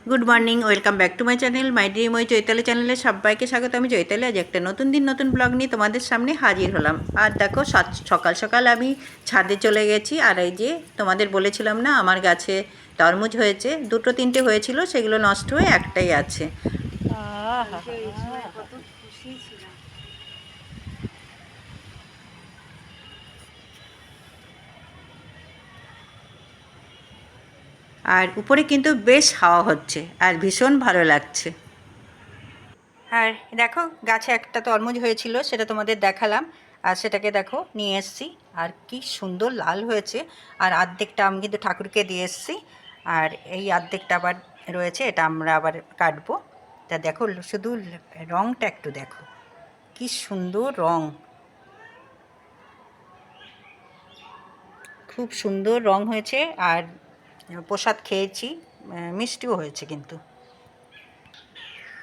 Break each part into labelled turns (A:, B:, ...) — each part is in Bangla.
A: Good morning, welcome back to my channel my dream ওই চৈতালি চ্যানেলে সবাইকে স্বাগত। আমি চৈতালি আজ একটা নতুন দিন নতুন ব্লগ নিয়ে তোমাদের সামনে হাজির হলাম। আর দেখো সকাল সকাল আমি ছাদে চলে গেছি। আর এই যে তোমাদের বলেছিলাম না আমার গাছে তরমুজ হয়েছে, দুটো তিনটে হয়েছিল, সেগুলো নষ্ট হয়ে একটাই আছে। কত খুশি ছিলাম। আর উপরে কিন্তু বেশ হাওয়া হচ্ছে আর ভীষণ ভালো লাগছে। আর দেখো গাছে একটা তরমুজ হয়েছিল, সেটা তোমাদের দেখালাম। আর সেটাকে দেখো নিয়ে এসেছি, আর কি সুন্দর লাল হয়েছে। আর অর্ধেকটা আমি কিন্তু ঠাকুরকে দিয়ে এসেছি, আর এই অর্ধেকটা আবার রয়েছে, এটা আমরা আবার কাটবো। তা দেখো শুধু রঙটা একটু দেখো, কি সুন্দর রঙ, খুব সুন্দর রঙ হয়েছে। আর প্রসাদ খেয়েছি, মিষ্টিও হয়েছে কিন্তু।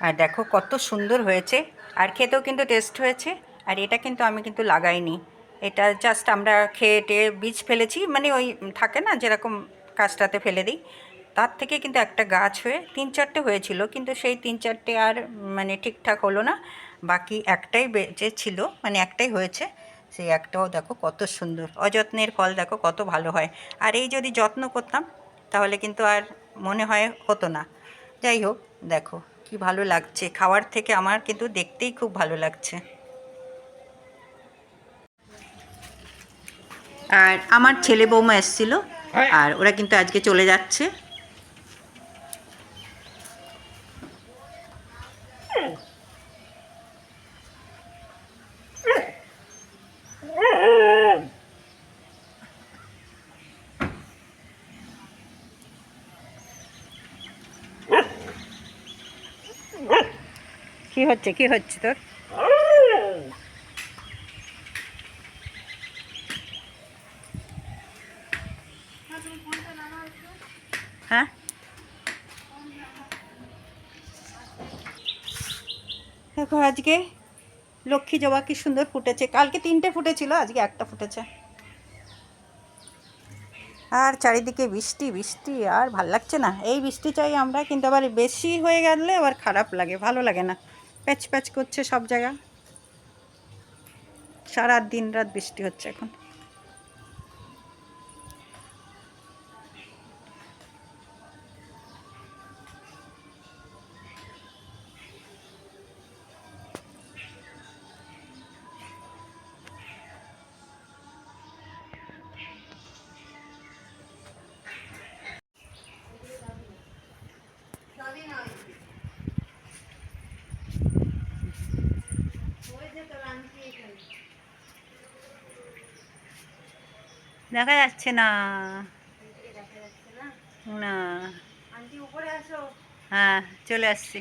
A: আর দেখো কত সুন্দর হয়েছে, আর খেতেও কিন্তু টেস্ট হয়েছে। আর এটা কিন্তু আমি কিন্তু লাগাইনি, এটা জাস্ট আমরা খেয়ে টেয়ে বীজ ফেলেছি, মানে ওই থাকে না যেরকম কাজটাতে ফেলে দিই, তার থেকে কিন্তু একটা গাছ হয়ে তিন চারটে হয়েছিল, কিন্তু সেই তিন চারটে আর মানে ঠিকঠাক হলো না। বাকি একটাই বেঁচে ছিল, মানে একটাই হয়েছে, সেই একটাও দেখো কত সুন্দর। অযত্নের ফল দেখো কত ভালো হয়। আর এই যদি যত্ন করতাম তাহলে কিন্তু আর মনে হয় হতো না। যাই হোক, দেখো কি ভালো লাগছে, খাওয়ার থেকে আমার কিন্তু দেখতেই খুব ভালো লাগছে। আর আমার ছেলে বৌমা এসেছিল, আর ওরা কিন্তু আজকে চলে যাচ্ছে। কি হচ্ছে, কি হচ্ছে তোর? হ্যাঁ, দেখো আজকে লক্ষ্মী জবা কি সুন্দর ফুটেছে। কালকে তিনটে ফুটেছিল, আজকে একটা ফুটেছে। আর চারিদিকে বৃষ্টি বৃষ্টি, আর ভাল লাগছে না। এই বৃষ্টি চাই আমরা, কিন্তু আবার বেশি হয়ে গেলে আবার খারাপ লাগে, ভালো লাগে না। প্যাচ প্যাচ করছে সব জায়গা, সারা দিন রাত বৃষ্টি হচ্ছে এখন। দেখা যাচ্ছে না, না। হ্যাঁ, চলে আসছি।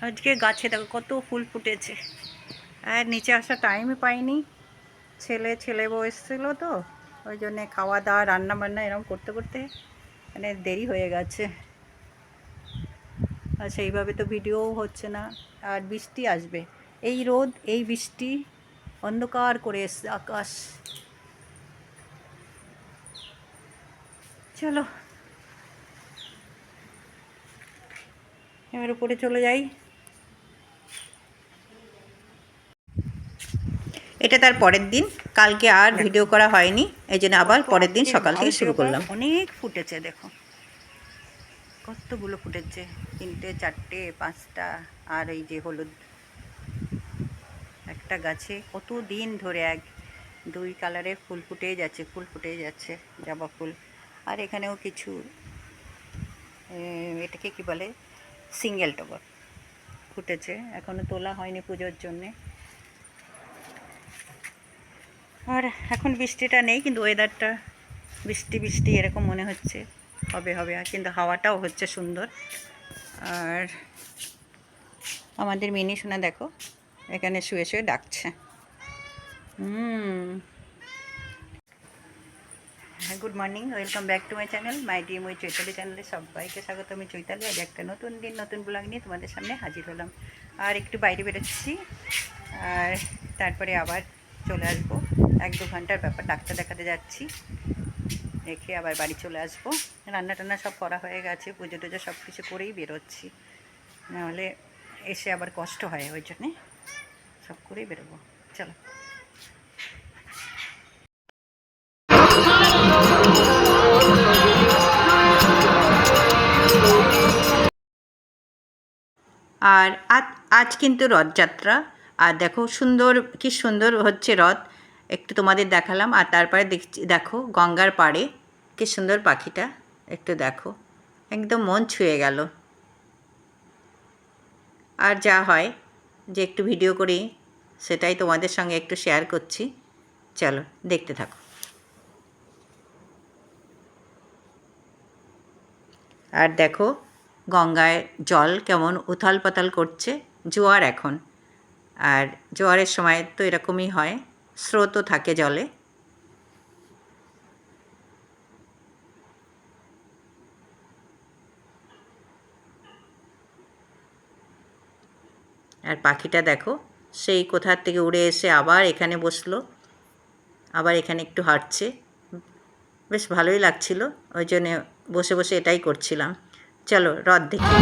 A: আজকে গাছে দেখো কত ফুল ফুটেছে। আর নিচে আসার টাইমই পাইনি, ছেলে বউ এসেছিলো তো, ওই জন্যে খাওয়া দাওয়া রান্না বান্না এরকম করতে করতে মানে দেরি হয়ে গেছে। আর সেইভাবে তো ভিডিওও হচ্ছে না। আর বৃষ্টি আসবে, এই রোদ এই বৃষ্টি, অন্ধকার করে এসছে আকাশ। চলো এবার উপরে চলে যাই। এটা তার পরের দিন, কালকে আর ভিডিও করা হয়নি, এই জন্য আবার পরের দিন সকাল থেকে শুরু করলাম। অনেক ফুটেছে দেখো, কতগুলো ফুটেছে, তিনটে চারটে পাঁচটা। আর এই যে হলুদ, একটা গাছে কত দিন ধরে এক দুই কালারের ফুল ফুটেই যাচ্ছে, ফুল ফুটেই যাচ্ছে, জবা ফুল। আর এখানেও কিছু এটাকে কি বলে, সিঙ্গেল টগর ফুটেছে, এখনও তোলা হয়নি পুজোর জন্যে। আর এখন বৃষ্টিটা নেই, কিন্তু ওয়েদারটা বৃষ্টি বৃষ্টি এরকম মনে হচ্ছে, হবে হবে, আর কিন্তু হাওয়াটাও হচ্ছে সুন্দর। আর আমাদের মিনি সোনা দেখো এখানে শুয়ে শুয়ে ডাকছে। Good morning, welcome back to my channel my ডিম ওই চৈতালি চ্যানেলে সবাইকে স্বাগত। আমি চৈতালি, আজ একটা নতুন দিন নতুন ব্লগ নিয়ে তোমাদের সামনে হাজির হলাম। আর একটু বাইরে বেরোচ্ছি, আর তারপরে আবার চলে আসবো। 1-2 ঘন্টার ব্যাপার, ডাক্তার দেখাতে যাচ্ছি, রেখে আবার বাড়ি চলে আসবো। রান্না টান্না সব করা হয়ে গেছে, পুজো টুজো সব কিছু করেই বেরোচ্ছি, নাহলে এসে আবার কষ্ট হয়, ওই জন্যে সব করেই বেরোবো। চলো। আর আজ কিন্তু রথযাত্রা, আর দেখো সুন্দর, কি সুন্দর হচ্ছে রথ, একটু তোমাদের দেখালাম। আর তারপরে দেখো গঙ্গার পাড়ে কি সুন্দর পাখিটা, একটু দেখো, একদম মন ছুঁয়ে গেল। আর যা হয় যে একটু ভিডিও করি, সেটাই তোমাদের সঙ্গে একটু শেয়ার করছি। চলো দেখতে থাকো। আর দেখো গঙ্গায় জল কেমন উথাল পাতাল করছে, জোয়ার এখন। আর জোয়ারের সময় তো এরকমই হয়, স্রোতও থাকে জলে। আর পাখিটা দেখো, সেই কোথার থেকে উড়ে এসে আবার এখানে বসলো, আবার এখানে একটু হাঁটছে, বেশ ভালোই লাগছিল, ওই জন্য বসে বসে এটাই করছিলাম। চলো রথ দেখি।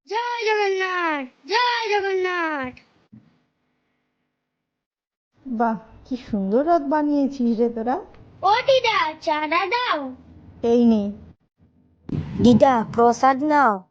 B: জয় জগন্নাথ, জয় জগন্নাথ।
C: বাহ, কি সুন্দর রথ বানিয়েছিস রে তোরা।
B: ও দিদা, চাঁদা দাও।
C: এই নে।
B: দিদা, প্রসাদ নাও।